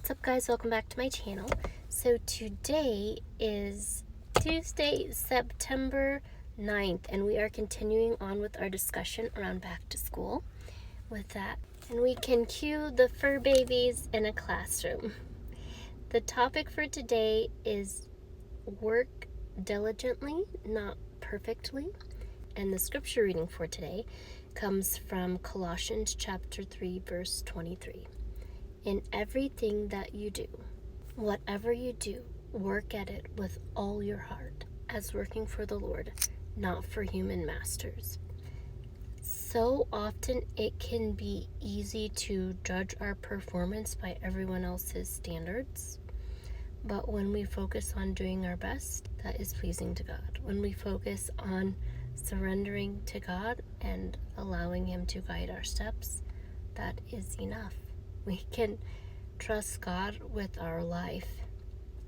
What's up, guys? Welcome back to my channel. So today is Tuesday, September 9th, and we are continuing on with our discussion around back to school with that. And we can cue the fur babies in a classroom. The topic for today is work diligently, not perfectly. And the scripture reading for today comes from Colossians chapter 3, verse 23. In everything that you do, whatever you do, work at it with all your heart, as working for the Lord, not for human masters. So often it can be easy to judge our performance by everyone else's standards. But when we focus on doing our best, that is pleasing to God. When we focus on surrendering to God and allowing Him to guide our steps, that is enough. We can trust God with our life.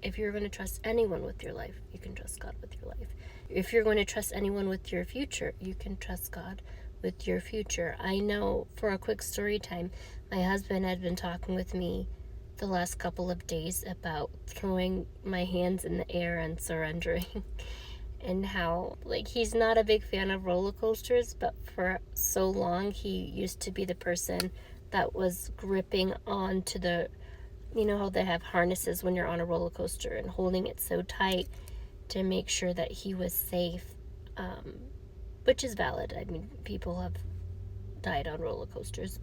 If you're going to trust anyone with your life, you can trust God with your life. If you're going to trust anyone with your future, you can trust God with your future. I know, for a quick story time, my husband had been talking with me the last couple of days about throwing my hands in the air and surrendering. And how, he's not a big fan of roller coasters, but for so long he used to be the person that was gripping onto the, how they have harnesses when you're on a roller coaster and holding it so tight to make sure that he was safe, which is valid. I mean, people have died on roller coasters,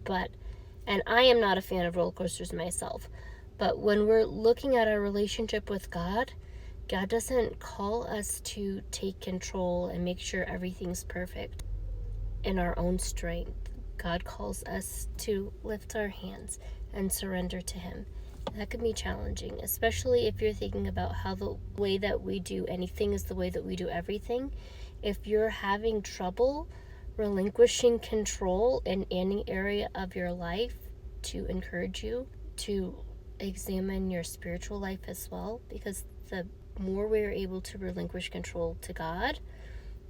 and I am not a fan of roller coasters myself. But when we're looking at our relationship with God, God doesn't call us to take control and make sure everything's perfect in our own strength. God calls us to lift our hands and surrender to Him. That can be challenging, especially if you're thinking about how the way that we do anything is the way that we do everything. If you're having trouble relinquishing control in any area of your life, to encourage you to examine your spiritual life as well, because the more we're able to relinquish control to God,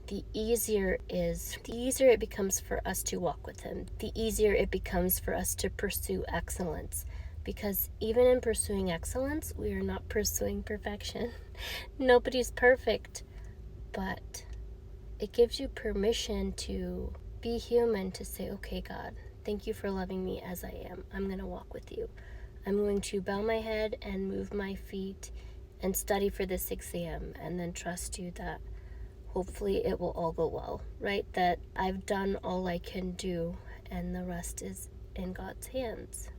the easier it becomes for us to walk with Him. The easier it becomes for us to pursue excellence. Because even in pursuing excellence, we are not pursuing perfection. Nobody's perfect. But it gives you permission to be human, to say, okay, God, thank you for loving me as I am. I'm going to walk with you. I'm going to bow my head and move my feet and study for this exam, and then trust you that hopefully it will all go well, right? That I've done all I can do and the rest is in God's hands.